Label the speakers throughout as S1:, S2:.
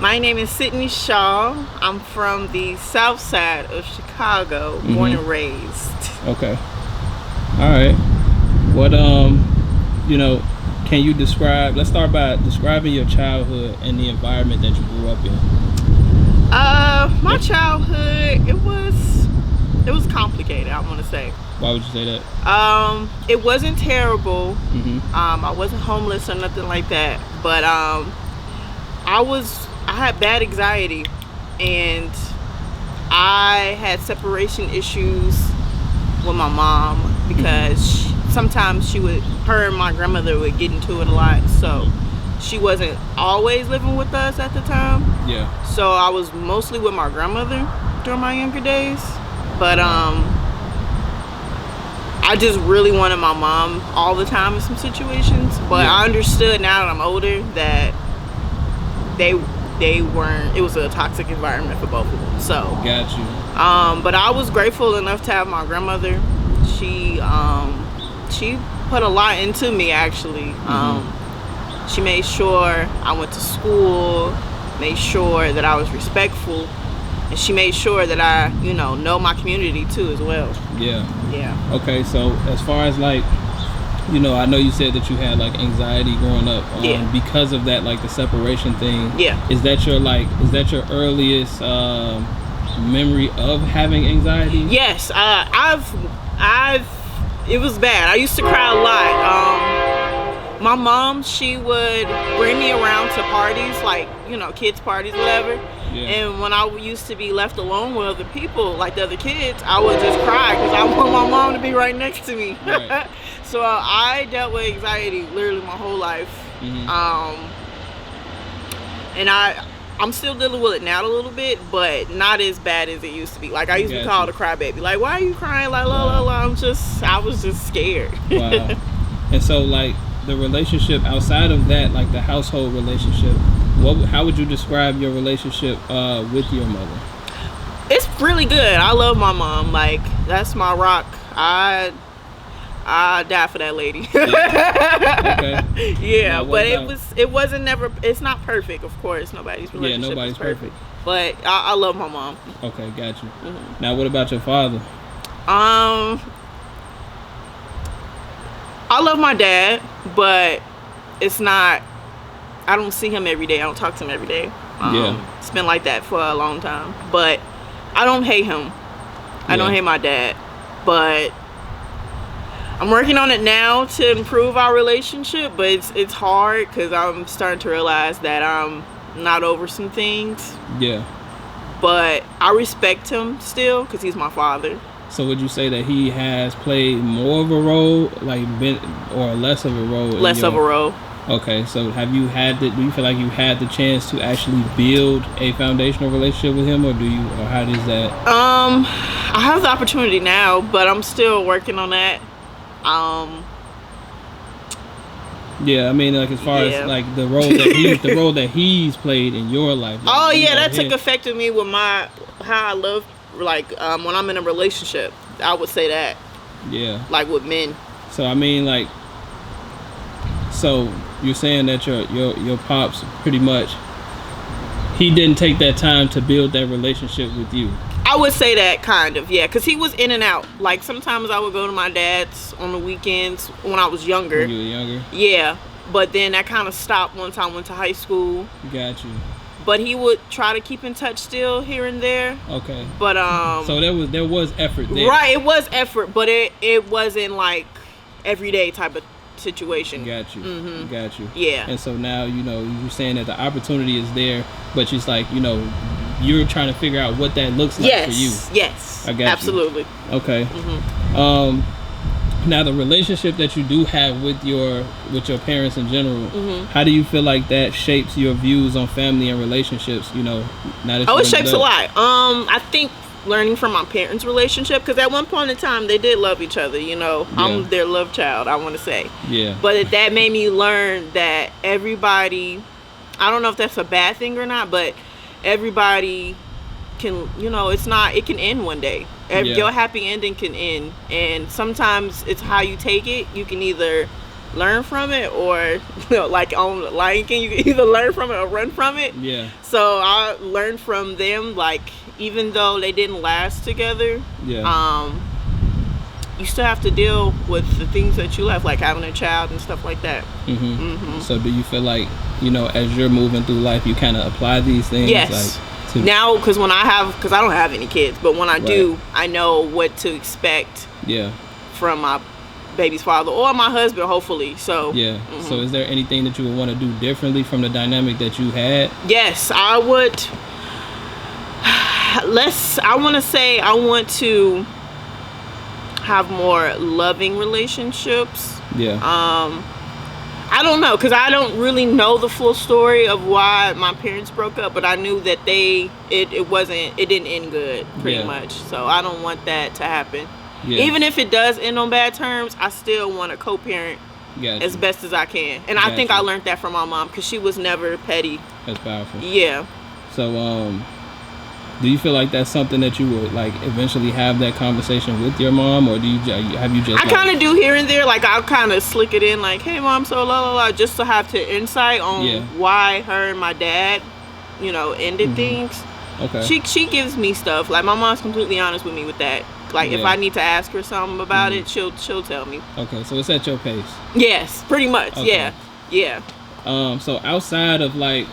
S1: My name is Cidney Shaw. I'm from the south side of Chicago, born and raised.
S2: Okay. All right. What can you describe? Let's start by describing your childhood and the environment that you grew up in.
S1: My childhood, it was complicated, I want to say.
S2: Why would you say that?
S1: It wasn't terrible. I wasn't homeless or nothing like that, but I had bad anxiety, and I had separation issues with my mom because sometimes her and my grandmother would get into it a lot, so she wasn't always living with us at the time.
S2: Yeah.
S1: So I was mostly with my grandmother during my younger days, but I just really wanted my mom all the time in some situations, but I understood now that I'm older that they weren't, it was a toxic environment for both of them. So
S2: got you.
S1: But I was grateful enough to have my grandmother. She put a lot into me, actually. She made sure I went to school, made sure that I was respectful, and she made sure that I know my community too as well.
S2: Yeah.
S1: Okay,
S2: so as far as I know you said that you had anxiety growing up because of that, the separation thing.
S1: Yeah.
S2: Is that your earliest memory of having anxiety?
S1: Yes. It was bad. I used to cry a lot. My mom, she would bring me around to parties, kids parties, whatever.
S2: Yeah.
S1: And when I used to be left alone with other people, like the other kids, I would just cry because I want my mom to be right next to me.
S2: Right.
S1: So I dealt with anxiety literally my whole life. And I'm still dealing with it now a little bit, but not as bad as it used to be. I used to be called a crybaby. Why are you crying? I was just scared.
S2: Wow. And so the relationship outside of that, the household relationship, how would you describe your relationship with your mother?
S1: It's really good. I love my mom. That's my rock. I die for that lady.
S2: Okay.
S1: Yeah, but it's not perfect, of course. Nobody's relationship is perfect. But I love my mom.
S2: Okay, got you. Now what about your father?
S1: I love my dad, but it's not, I don't see him every day. I don't talk to him every day. It's been like that for a long time. But I don't hate him. I don't hate my dad. But I'm working on it now to improve our relationship, but it's hard because I'm starting to realize that I'm not over some things.
S2: Yeah.
S1: But I respect him still because he's my father.
S2: So would you say that he has played more of a role, or less of a role?
S1: Less of a role.
S2: Okay, so do you feel like you had the chance to actually build a foundational relationship with him, or how does that?
S1: I have the opportunity now, but I'm still working on that.
S2: Yeah, I mean, as far as the role that he's played in your life.
S1: That took effect of me with how I love, when I'm in a relationship. I would say that.
S2: Yeah.
S1: With men.
S2: So I mean, so you're saying that your pops pretty much, he didn't take that time to build that relationship with you.
S1: I would say that kind of, yeah, because he was in and out. Sometimes I would go to my dad's on the weekends when I was younger.
S2: When you were younger?
S1: Yeah, but then that kind of stopped once I went to high school.
S2: Got you.
S1: But he would try to keep in touch still here and there.
S2: Okay.
S1: But
S2: so there was effort there.
S1: Right, it was effort, but it wasn't everyday type of situation.
S2: Got you. Got you.
S1: Yeah.
S2: And so now you're saying that the opportunity is there, but it's you're trying to figure out what that looks like for you.
S1: Yes.
S2: I got
S1: absolutely.
S2: You. Okay. Now the relationship that you do have with your parents in general, how do you feel like that shapes your views on family and relationships? Now that
S1: it shapes a lot. I think learning from my parents' relationship, because at one point in time they did love each other. I'm their love child, I want to say. Yeah. But that made me learn that everybody, I don't know if that's a bad thing or not, but everybody can, it can end one day. Your happy ending can end, and sometimes it's how you take it. You can either learn from it, or like on Lion King, you can either learn from it or run from it.
S2: Yeah.
S1: So I learned from them, like, even though they didn't last together, you still have to deal with the things that you left, like having a child and stuff like that.
S2: So do you feel like, as you're moving through life, you kind of apply these things?
S1: Yes. Now, because I don't have any kids, but when I do, I know what to expect from my baby's father or my husband, hopefully. So
S2: So is there anything that you would want to do differently from the dynamic that you had?
S1: Yes, I would. I want to say I want to have more loving relationships. I don't know, because I don't really know the full story of why my parents broke up, but I knew that it didn't end good, pretty much. So I don't want that to happen. Even if it does end on bad terms, I still want to co-parent as best as I can. And I think I learned that from my mom, because she was never petty. That's
S2: powerful.
S1: Yeah.
S2: So do you feel like that's something that you would like eventually have that conversation with your mom, or have you just?
S1: I kind of do here and there. Like, I'll kind of slick it in, like, "Hey, mom, so la la la," just to have insight on why her and my dad, ended things.
S2: Okay.
S1: She gives me stuff. Like, my mom's completely honest with me with that. Like, if I need to ask her something about it, she'll tell me.
S2: Okay, so it's at your pace.
S1: Yes, pretty much. Okay. Yeah.
S2: So outside of like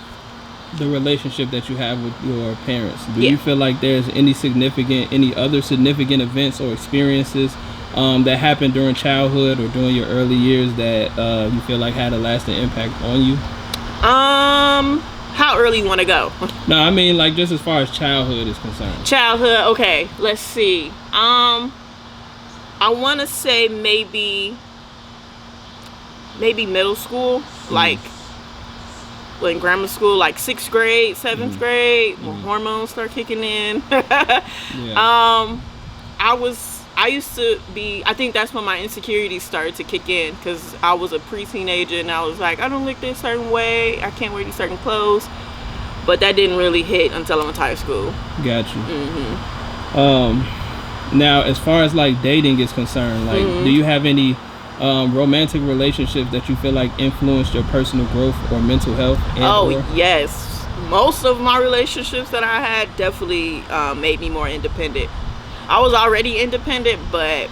S2: the relationship that you have with your parents, do you feel like there's any other significant events or experiences that happened during childhood or during your early years that you feel like had a lasting impact on you?
S1: How early you want to go?
S2: No, I mean, like, just as far as childhood is concerned.
S1: Childhood, okay. Let's see. I want to say maybe middle school, like. In grammar school, like 6th grade, 7th grade, when hormones start kicking in. I used to be, I think that's when my insecurities started to kick in, because I was a pre-teenager and I was like, I don't look this certain way, I can't wear these certain clothes. But that didn't really hit until I went to high school.
S2: Got you. Now, as far as like dating is concerned, like, do you have any romantic relationships that you feel like influenced your personal growth or mental health?
S1: Yes. Most of my relationships that I had definitely made me more independent. I was already independent, but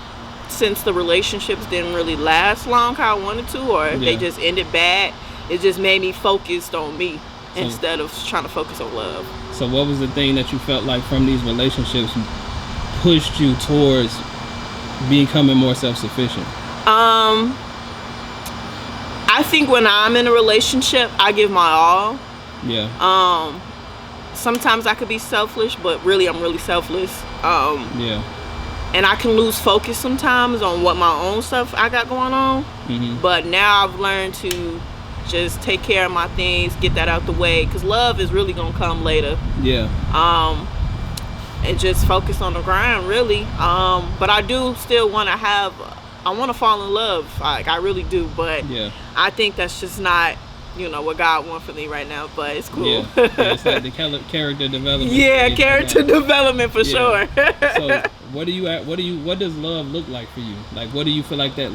S1: since the relationships didn't really last long how I wanted to, or they just ended bad, it just made me focused on me instead of trying to focus on love.
S2: So what was the thing that you felt like from these relationships pushed you towards becoming more self-sufficient?
S1: I think when I'm in a relationship, I give my all. Sometimes I could be selfish, but really I'm really selfless. And I can lose focus sometimes on what my own stuff I got going on. But now I've learned to just take care of my things, get that out the way, because love is really gonna come later. And just focus on the grind, really. But I do still want to I want to fall in love, like, I really do, but I think that's just not, what God wants for me right now, but it's cool.
S2: It's like the character development.
S1: Character development for sure.
S2: So what does love look like for you? Like, what do you feel like the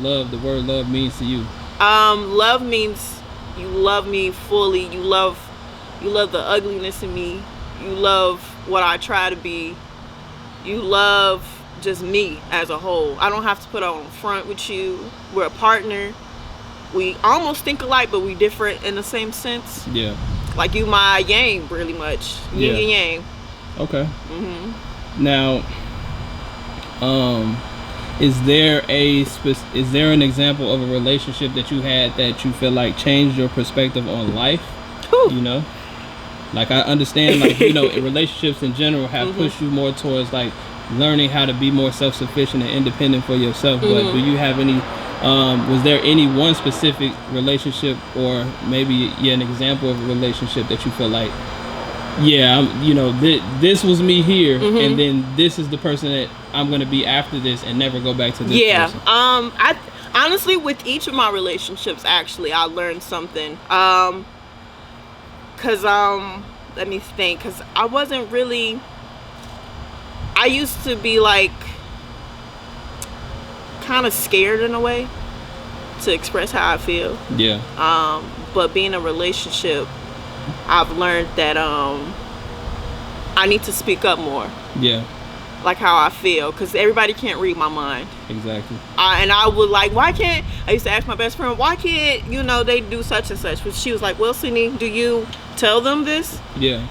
S2: word love means to you?
S1: Love means you love me fully. You love the ugliness in me. You love what I try to be. You love just me as a whole. I don't have to put on front with you. We're a partner. We almost think alike, but we different in the same sense. Like, you my yang, pretty much. Yin and yang.
S2: Okay. Now, is there an example of a relationship that you had that you feel like changed your perspective on life? Like, I understand, like, relationships in general have pushed you more towards like learning how to be more self-sufficient and independent for yourself. But do you have any was there any one specific relationship, or maybe an example of a relationship that you feel like, this was me here, and then this is the person that I'm going to be after this, and never go back to this person?
S1: I honestly, with each of my relationships, actually, I learned something. Cause let me think. Cause I wasn't really. I used to be like kind of scared in a way to express how I feel.
S2: Yeah.
S1: But being in a relationship, I've learned that I need to speak up more.
S2: Yeah.
S1: Like how I feel, because everybody can't read my mind.
S2: Exactly.
S1: And I would like, why can't, I used to ask my best friend, why can't, they do such and such? But she was like, well, Cidney, do you tell them this?
S2: Yeah.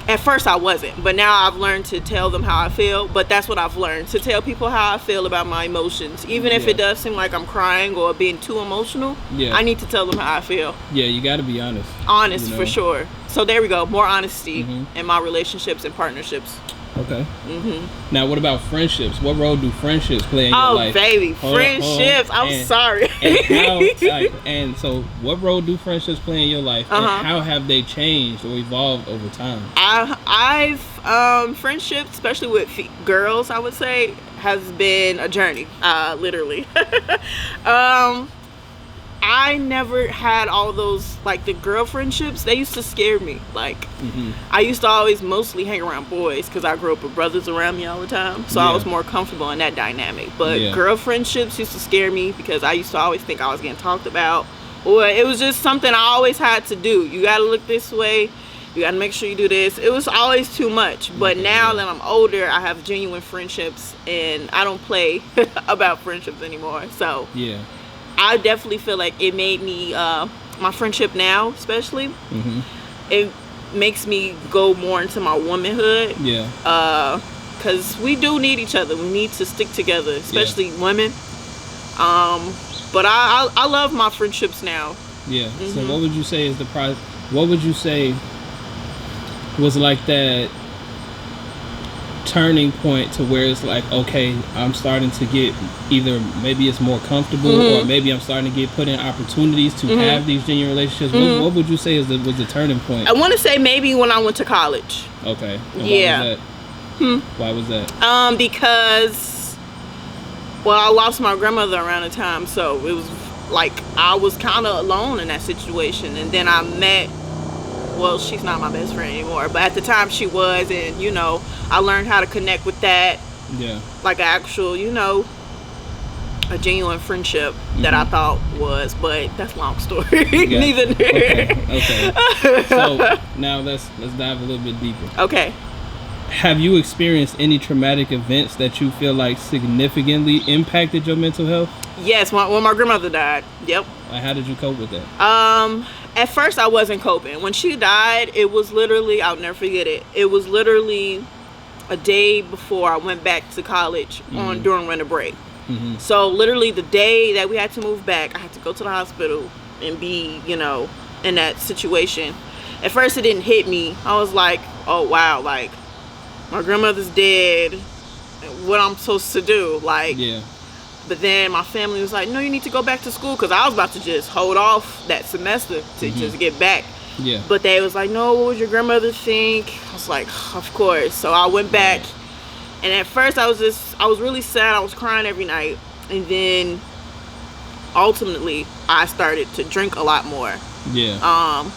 S1: At first I wasn't, but now I've learned to tell them how I feel. But that's what I've learned, to tell people how I feel about my emotions. Even if it does seem like I'm crying or being too emotional, I need to tell them how I feel.
S2: Yeah, you got to be honest.
S1: Honest, for sure. So there we go, more honesty in my relationships and partnerships.
S2: Okay. Now, what about friendships? What role do friendships play in your life?
S1: Oh, baby, friendships. I'm sorry.
S2: And so, what role do friendships play in your life, and how have they changed or evolved over time?
S1: I've friendships, especially with girls, I would say, has been a journey. Literally. I never had all those, like, the girl friendships. They used to scare me. Like, I used to always mostly hang around boys because I grew up with brothers around me all the time. So I was more comfortable in that dynamic. But girl friendships used to scare me because I used to always think I was getting talked about. Or it was just something I always had to do. You got to look this way. You got to make sure you do this. It was always too much. But now that I'm older, I have genuine friendships. And I don't play about friendships anymore. So yeah. I definitely feel like it made me, my friendship now especially, it makes me go more into my womanhood. Yeah. Because we do need each other. We need to stick together, especially women. But I love my friendships now. Yeah.
S2: So what would you say is what would you say was like that turning point to where it's like, okay, I'm starting to get either maybe it's more comfortable or maybe I'm starting to get put in opportunities to have these genuine relationships. What would you say was the turning point?
S1: I want to say maybe when I went to college.
S2: Okay. And why was that?
S1: Because, well, I lost my grandmother around the time, so it was like I was kind of alone in that situation. And then I met, well, she's not my best friend anymore, but at the time she was, and I learned how to connect with that. Yeah. Like an actual, a genuine friendship that I thought was, but that's a long story. Neither.
S2: Okay. So now let's dive a little bit deeper. Okay. Have you experienced any traumatic events that you feel like significantly impacted your mental health?
S1: Yes, when my grandmother died. Yep.
S2: How did you cope with that?
S1: At first I wasn't coping. When she died, it was literally, I'll never forget it. It was literally a day before I went back to college during winter break. So literally the day that we had to move back, I had to go to the hospital and be, in that situation. At first it didn't hit me. I was like, oh wow, like my grandmother's dead. What I'm supposed to do? Like, yeah. But then my family was like, no, you need to go back to school, because I was about to just hold off that semester to just get back. Yeah. But they was like, no, what would your grandmother think? I was like, of course. So I went back, and at first I was really sad. I was crying every night. And then ultimately I started to drink a lot more. Yeah.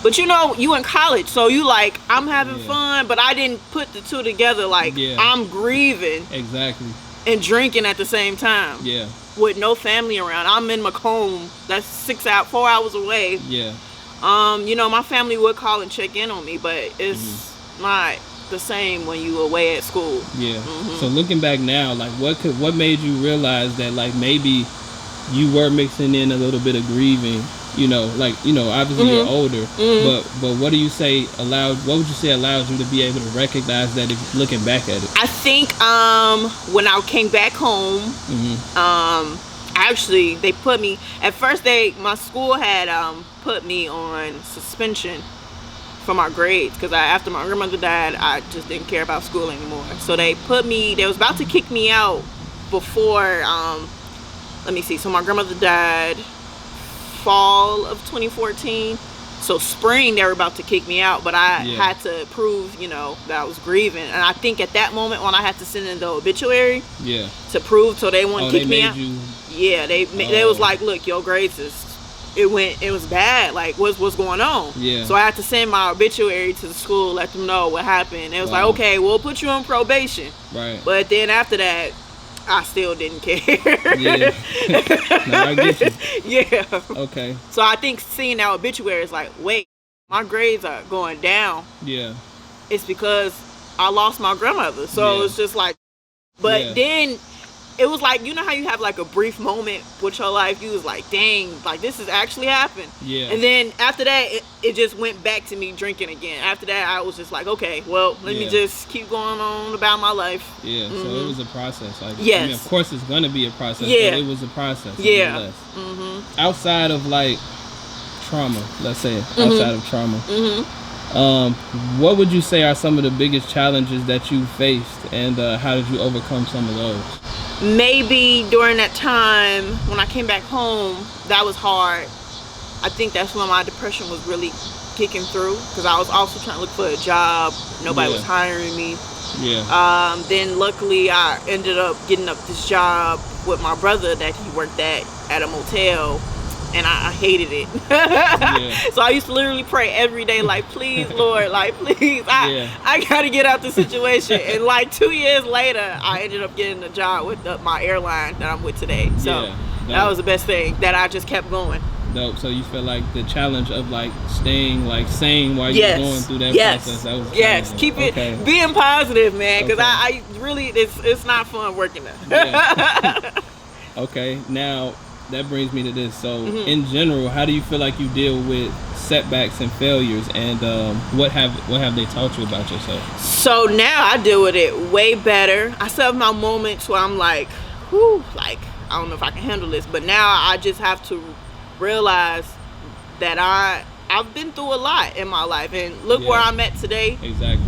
S1: But you in college, so you like, I'm having fun, but I didn't put the two together. Like, I'm grieving. Exactly. And drinking at the same time. Yeah. With no family around. I'm in Macomb. That's 4 hours away. Yeah. My family would call and check in on me, but it's not the same when you away at school. Yeah.
S2: So looking back now, like what made you realize that like maybe you were mixing in a little bit of grieving? Obviously you're older, but what would you say allows you to be able to recognize that if looking back at it?
S1: I think when I came back home, actually they put me, at first my school had put me on suspension for my grades, because after my grandmother died, I just didn't care about school anymore. So they was about to kick me out before, let me see, so my grandmother died fall of 2014, so spring they were about to kick me out, but I had to prove that I was grieving. And I think at that moment when I had to send in the obituary to prove, so they wouldn't kick me out. They was like, look, your grades it was bad, like what's going on. So I had to send my obituary to the school, let them know what happened. It was like, okay, we'll put you on probation, right? But then after that I still didn't care.
S2: Yeah. No, I get you.
S1: Yeah.
S2: Okay.
S1: So I think seeing that obituary is like, wait, my grades are going down.
S2: Yeah.
S1: It's because I lost my grandmother. So it's just like, but then it was like, you know how you have like a brief moment with your life? You was like, dang, like this has actually happened.
S2: Yeah.
S1: And then after that, it just went back to me drinking again. After that, I was just like, okay, well, let me just keep going on about my life.
S2: Yeah, so it was a process. Like,
S1: yes.
S2: I mean, of course it's going to be a process, but it was a process.
S1: Yeah.
S2: Outside of like trauma, let's say, outside of trauma, what would you say are some of the biggest challenges that you faced, and how did you overcome some of those?
S1: Maybe during that time when I came back home, that was hard. I think that's when my depression was really kicking through, because I was also trying to look for a job. Nobody was hiring me. Yeah. Then luckily I ended up getting up this job with my brother that he worked at a motel, and I hated it. So I used to literally pray every day, like, please, Lord, like, please, I gotta get out the situation. And like 2 years later, I ended up getting a job with my airline that I'm with today. So that was the best thing, that I just kept going.
S2: Dope. So you feel like the challenge of like staying like sane while you're going through that process, that was
S1: keep it being positive, man, because I really, it's not fun working there.
S2: Okay, now that brings me to this. So in general, how do you feel like you deal with setbacks and failures, and what have they taught you about yourself? So
S1: now I deal with it way better. I still have my moments where I'm like, whew, like I don't know if I can handle this, but now I just have to realize that I've been through a lot in my life, and look where I'm at today. Exactly.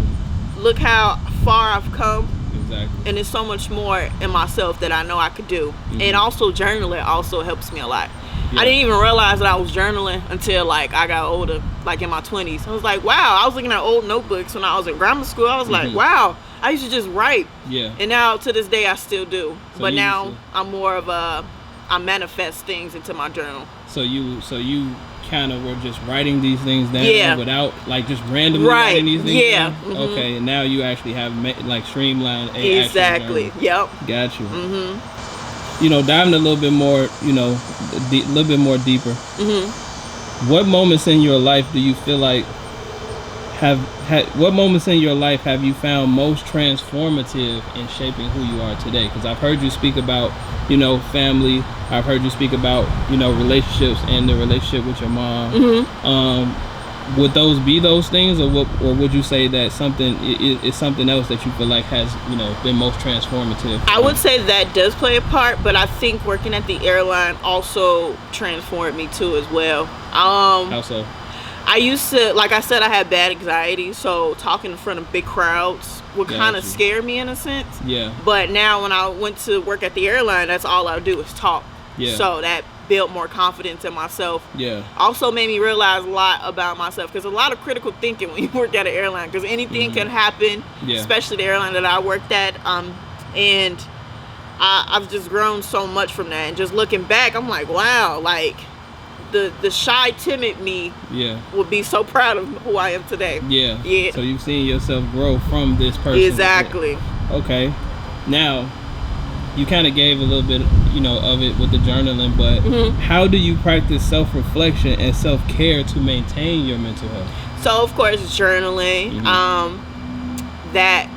S1: Look how far I've come. Exactly. And there's so much more in myself that I know I could do. And also journaling also helps me a lot. I didn't even realize that I was journaling until like I got older, like in my 20s. I was like, wow, I was looking at old notebooks when I was in grammar school. I was like, wow, I used to just write. Yeah. And now to this day I still do. So but now I'm more of I manifest things into my journal. So you kind of were just writing these things down without like just randomly writing these things down? Okay, and now you actually have like streamlined a exactly. Yep.
S2: Got you. You know, diving a little bit more, you know, a little bit more deeper. What moments in your life do you feel like what moments in your life have you found most transformative in shaping who you are today? Because I've heard you speak about, you know, family. I've heard you speak about, you know, relationships and the relationship with your mom. Would those be those things, or would you say that something is something else that you feel like has, you know, been most transformative? I would say that does play a part, but I think working at the airline also transformed me too as well. How so? I used to, like I said, I had bad anxiety, so talking in front of big crowds would kind of scare me in a sense. Yeah. But now when I went to work at the airline, that's all I do is talk. Yeah. So that built more confidence in myself. Yeah. Also made me realize a lot about myself, because a lot of critical thinking when you work at an airline, because anything can happen, especially the airline that I worked at. And I've just grown so much from that. And just looking back, I'm like, wow, like the shy, timid me would be so proud of who I am today. Yeah. Yeah. So you've seen yourself grow from this person. Exactly. Okay. Now, you kind of gave a little bit, you know, of it with the journaling, but how do you practice self-reflection and self-care to maintain your mental health? So, of course, journaling. That,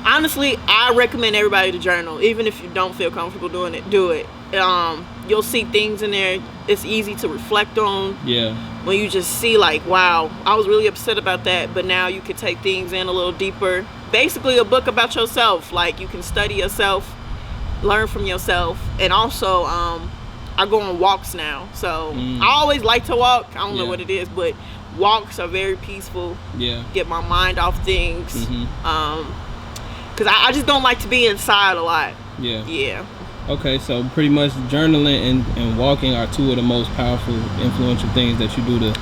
S2: honestly, I recommend everybody to journal. Even if you don't feel comfortable doing it, do it. You'll see things in there it's easy to reflect on. Yeah. When you just see like, wow, I was really upset about that, but now you can take things in a little deeper. Basically a book about yourself. Like, you can study yourself, learn from yourself. And also I go on walks now, so I always like to walk. I don't know what it is, but walks are very peaceful. Yeah. Get my mind off things. Because I just don't like to be inside a lot. Yeah. Yeah. Okay, so pretty much journaling and walking are two of the most powerful, influential things that you do to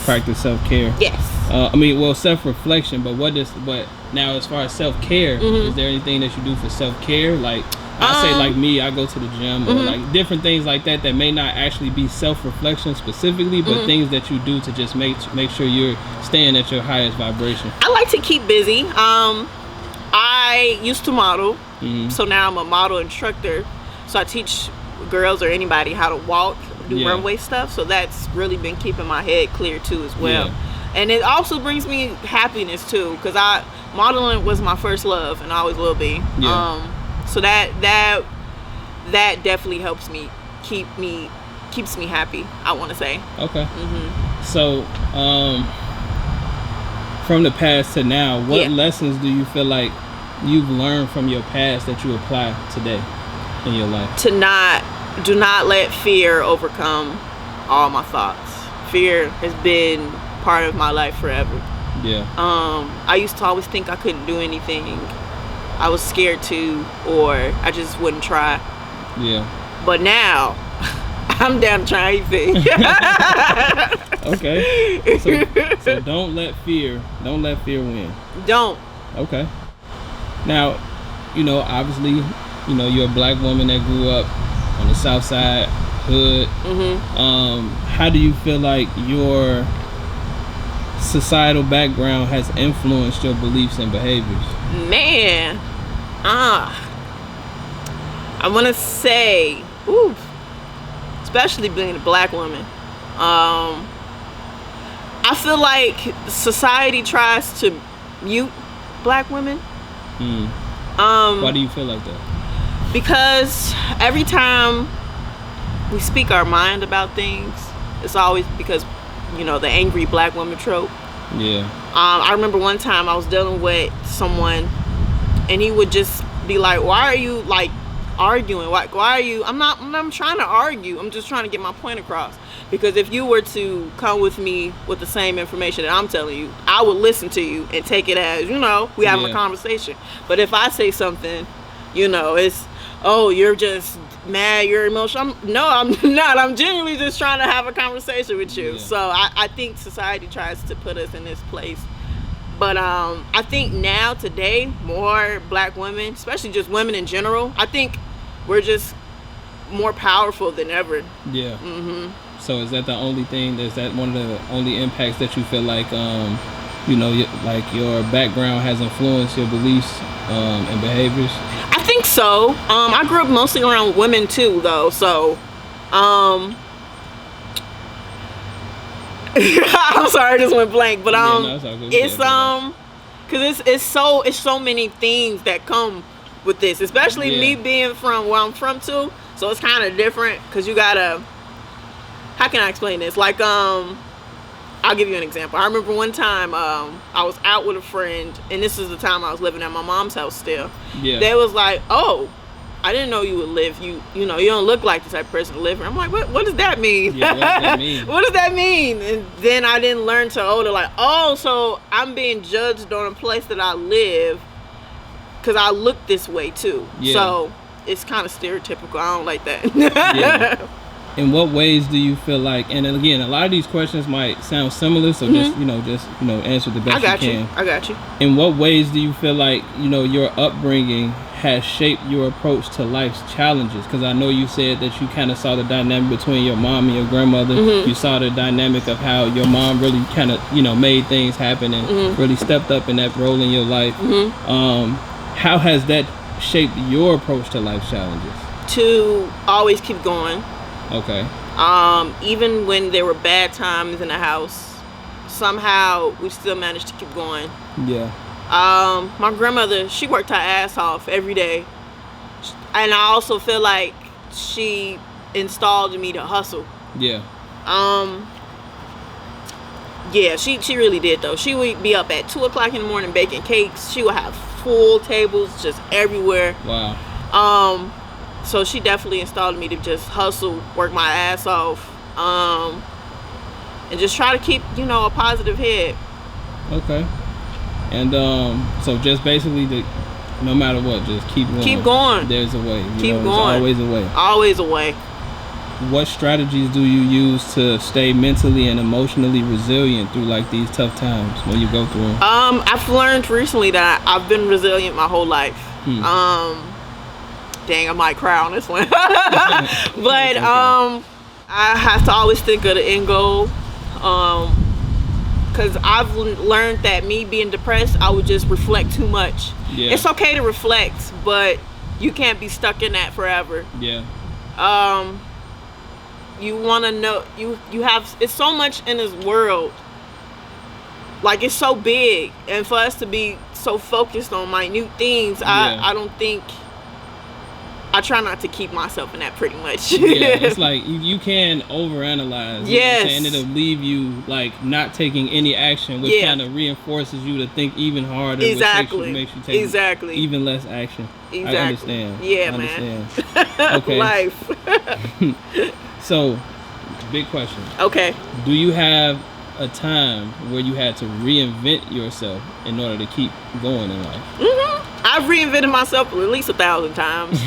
S2: practice self-care. Yes. I mean, well, self-reflection, but but now as far as self-care, is there anything that you do for self-care? Like, I say like me, I go to the gym, or like different things like that may not actually be self-reflection specifically, but things that you do to just make sure you're staying at your highest vibration. I like to keep busy. I
S1: I used to model, so now I'm a model instructor. So I teach girls or anybody how to walk, do runway stuff. So that's really been keeping my head clear too as well. And it also brings me happiness too, because modeling was my first love and always will be. So that definitely helps me keeps me happy, I want to say.
S2: Okay. So from the past to now, what lessons do you feel like you've learned from your past that you apply today in your life?
S1: Do not let fear overcome all my thoughts. Fear has been part of my life forever. I used to always think I couldn't do anything. I was scared to, or I just wouldn't try. But now I'm down to try anything.
S2: Okay. So don't let fear win.
S1: Don't.
S2: Okay. Now, obviously, you're a black woman that grew up on the South Side, hood. How do you feel like your societal background has influenced your beliefs and behaviors?
S1: Man, I want to say, especially being a black woman, I feel like society tries to mute black women.
S2: Why do you feel like that?
S1: Because every time we speak our mind about things, it's always because, the angry black woman trope. I remember one time I was dealing with someone and he would just be like, why are you like arguing? Why are you? I'm trying to argue. I'm just trying to get my point across. Because if you were to come with me with the same information that I'm telling you, I would listen to you and take it as, we having a conversation. But if I say something, it's, oh, you're just mad, you're emotional. No, I'm not. I'm genuinely just trying to have a conversation with you. So I think society tries to put us in this place. But I think now, today, more black women, especially just women in general, I think we're just more powerful than ever. So is that the only thing? Is that one of the only impacts that you feel like, like your background has influenced your beliefs and behaviors? I think so. I grew up mostly around women too, though. So, I'm sorry, I just went blank. But it's because it's so many things that come with this, especially me being from where I'm from too. So it's kind of different because you gotta. How can I explain this? Like, I'll give you an example. I remember one time I was out with a friend, and this is the time I was living at my mom's house still. They was like, oh, I didn't know you would live. You don't look like the type of person to live here. I'm like, what does that mean? What does that mean? What does that mean? And then I didn't learn till older, like, oh, so I'm being judged on a place that I live because I look this way too. So it's kind of stereotypical. I don't like that.
S2: In what ways do you feel like, and again, a lot of these questions might sound similar, so just answer the best you can.
S1: I got you.
S2: In what ways do you feel like, your upbringing has shaped your approach to life's challenges? Because I know you said that you kind of saw the dynamic between your mom and your grandmother. You saw the dynamic of how your mom really kind of, made things happen and really stepped up in that role in your life. How has that shaped your approach to life's challenges?
S1: To always keep going.
S2: Okay.
S1: Even when there were bad times in the house, somehow we still managed to keep going. My grandmother, she worked her ass off every day. And I also feel like she installed in me to hustle. She really did though. She would be up at 2 o'clock in the morning baking cakes. She would have full tables just everywhere.
S2: Wow.
S1: So she definitely installed me to just hustle, work my ass off, and just try to keep, a positive head.
S2: Okay. And so just basically, no matter what, just keep going.
S1: Keep going.
S2: There's a way.
S1: Keep going.
S2: There's always a way.
S1: Always a way.
S2: What strategies do you use to stay mentally and emotionally resilient through like these tough times when you go through them?
S1: I've learned recently that I've been resilient my whole life. Dang, I might cry on this one. But I have to always think of the end goal. because I've learned that me being depressed, I would just reflect too much.
S2: Yeah.
S1: It's okay to reflect, but you can't be stuck in that forever.
S2: Yeah.
S1: You want to know, you have, it's so much in this world. Like, it's so big, and for us to be so focused on minute things, I don't think, I try not to keep myself in that pretty much.
S2: Yeah, it's like you can overanalyze.
S1: Yes.
S2: And it'll leave you like not taking any action, which kind of reinforces you to think even harder.
S1: Exactly.
S2: Which makes you take even less action.
S1: Exactly.
S2: I understand.
S1: Yeah,
S2: I understand.
S1: man.
S2: Okay.
S1: Life.
S2: So, big question.
S1: Okay.
S2: Do you have a time where you had to reinvent yourself in order to keep going in life?
S1: Mm-hmm. I've reinvented myself at least 1,000 times.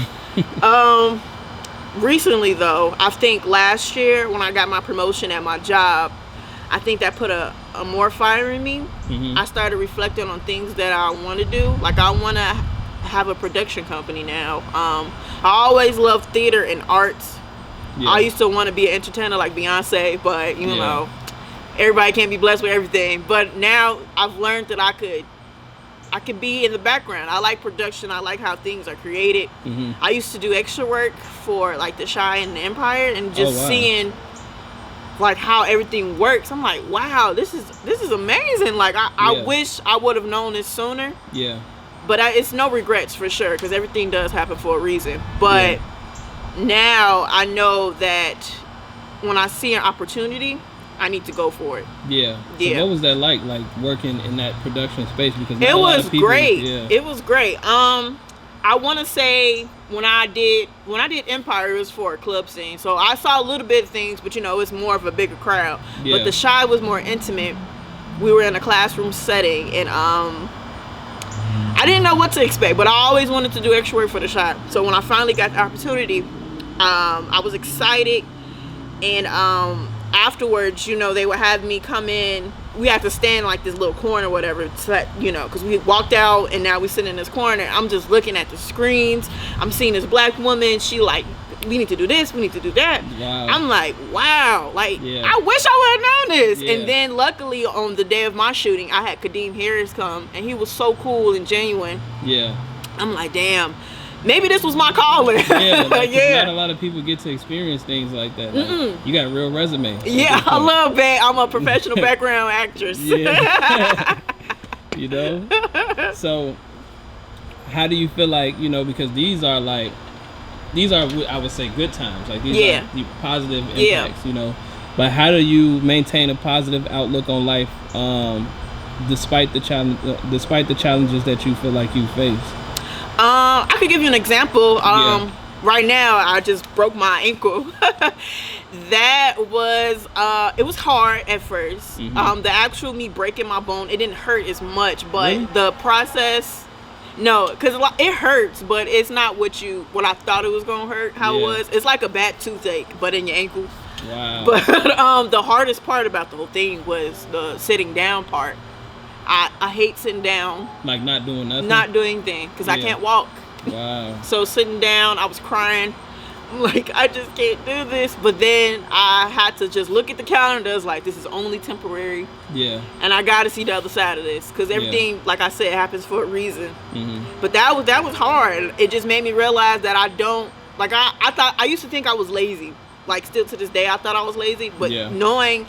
S1: Recently though, I think last year when I got my promotion at my job, I think that put a more fire in me. Mm-hmm. I started reflecting on things that I want to do. Like, I want to have a production company now. I always loved theater and arts. Yeah. I used to want to be an entertainer like Beyonce, but you know, everybody can't be blessed with everything. But now I've learned that I could be in the background. I like production. I like how things are created. Mm-hmm. I used to do extra work for like the Shy and the Empire, and just seeing like how everything works. I'm like, wow, this is amazing. Like, I wish I would have known this sooner. Yeah. But it's no regrets for sure, because everything does happen for a reason. But now I know that when I see an opportunity, I need to go for it. Yeah.
S2: So what was that like working in that production space? Because
S1: it was great. It was great. I want to say when I did Empire, it was for a club scene, so I saw a little bit of things, but you know, it's more of a bigger crowd. But the Shy was more intimate. We were in a classroom setting, and I didn't know what to expect, but I always wanted to do extra work for the Shy. So when I finally got the opportunity, I was excited, and afterwards, you know, they would have me come in. We had to stand like this little corner or whatever, you know, because we walked out and now we sit in this corner. I'm just looking at the screens. I'm seeing this black woman. She like, we need to do this, we need to do that. Wow. I'm like, wow, like, I wish I would have known this. And then luckily on the day of my shooting, I had Kadeem Harris come, and he was so cool and genuine. Yeah. I'm like, damn. Maybe this was my calling.
S2: Not a lot of people get to experience things like that. Like, you got a real resume.
S1: Yeah, I love that. I'm a professional background actress.
S2: You know? So, how do you feel like, you know, because these are, I would say, good times. Like, these are the positive impacts, you know? But how do you maintain a positive outlook on life despite the challenges that you feel like you face?
S1: I could give you an example. Right now, I just broke my ankle. That was, it was hard at first. Mm-hmm. The actual me breaking my bone, it didn't hurt as much, but the process, no, because it hurts, but it's not what I thought it was going to hurt, how it was. It's like a bad toothache, but in your ankle. Wow. But the hardest part about the whole thing was the sitting down part. I hate sitting down. Like not doing nothing? Not doing anything, because I can't walk. Wow. So sitting down, I was crying. I'm like, I just can't do this. But then I had to just look at the calendar. It's like, this is only temporary. Yeah. And I got to see the other side of this, because everything, like I said, happens for a reason. Mm-hmm. But that was hard. It just made me realize that I don't, like, I used to think I was lazy. Like, still to this day, I thought I was lazy. But knowing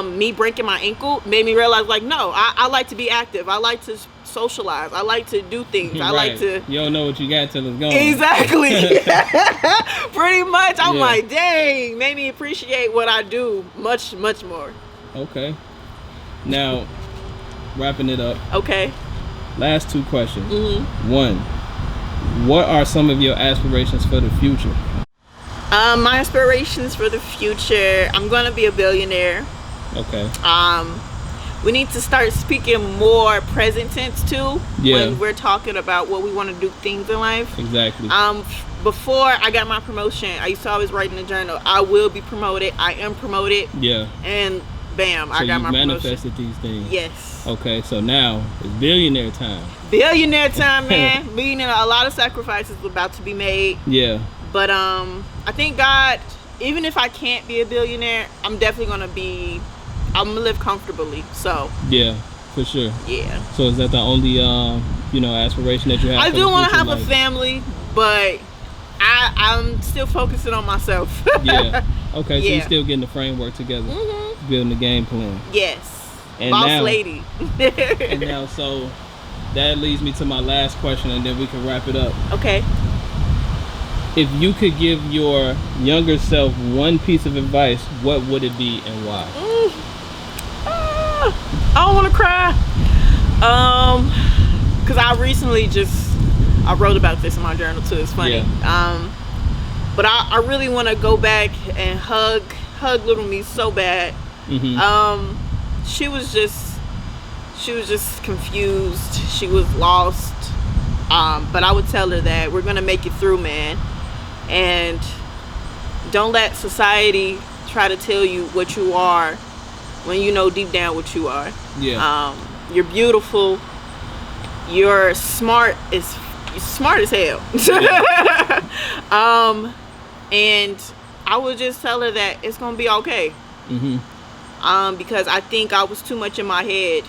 S1: me breaking my ankle made me realize, like, no, I like to be active. I like to socialize. I like to do things. I like to. You don't know what you got till it's gone. Exactly. Pretty much. I'm like, dang, made me appreciate what I do much, much more. Okay. Now, wrapping it up. Okay. Last two questions. Mm-hmm. One, what are some of your aspirations for the future? My aspirations for the future, I'm going to be a billionaire. Okay. We need to start speaking more present tense too when we're talking about what we want to do things in life. Exactly. Before I got my promotion, I used to always write in the journal, I will be promoted, I am promoted. Yeah. And bam, I got my promotion. So you manifested these things. Yes. Okay, so now it's billionaire time. Billionaire time, man. Meaning a lot of sacrifices about to be made. Yeah. But I think God, even if I can't be a billionaire, I'm definitely gonna be I'm gonna live comfortably. So
S2: yeah, for sure.
S1: Yeah.
S2: So is that the only aspiration that you have?
S1: I do want to have a family, but I'm still focusing on myself.
S2: Yeah. Okay. So you're still getting the framework together, building the game plan.
S1: Yes.
S2: And
S1: Boss
S2: now,
S1: lady.
S2: And now, so that leads me to my last question, and then we can wrap it up.
S1: Okay.
S2: If you could give your younger self one piece of advice, what would it be and why?
S1: I don't want to cry. Cause I recently I wrote about this in my journal too. It's funny.
S2: Yeah.
S1: But I really want to go back and hug little me so bad. She was just confused. She was lost. But I would tell her that we're gonna make it through, man. And don't let society try to tell you what you are when you know deep down what you are.
S2: Yeah.
S1: You're beautiful. You're smart as hell. And I would just tell her that it's gonna be okay. Because I think I was too much in my head.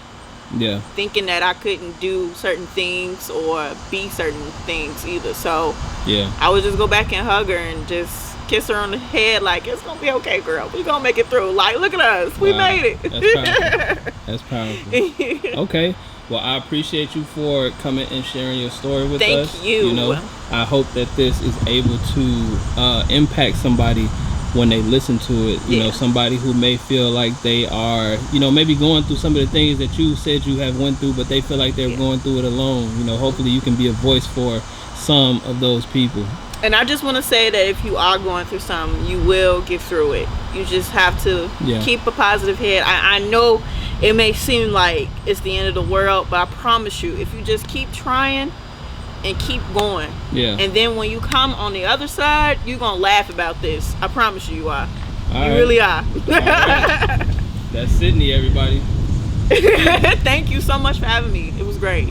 S2: Yeah.
S1: Thinking that I couldn't do certain things or be certain things either. So
S2: yeah,
S1: I would just go back and hug her and just kiss her on the head like, it's gonna be okay, girl. We're gonna make it through. Like, look at us. We made it.
S2: That's powerful. Okay. Well, I appreciate you for coming and sharing your story with us.
S1: Thank you.
S2: You know, I hope that this is able to impact somebody when they listen to it. You know, somebody who may feel like they are, maybe going through some of the things that you said you have went through, but they feel like they're going through it alone. Hopefully you can be a voice for some of those people. And
S1: I just want to say that if you are going through something, you will get through it. You just have to keep a positive head. I know it may seem like it's the end of the world, but I promise you, if you just keep trying and keep going, and then when you come on the other side, you're gonna laugh about this. I promise you are. Really are.
S2: That's Cidney, everybody.
S1: Thank you so much for having me. It was great.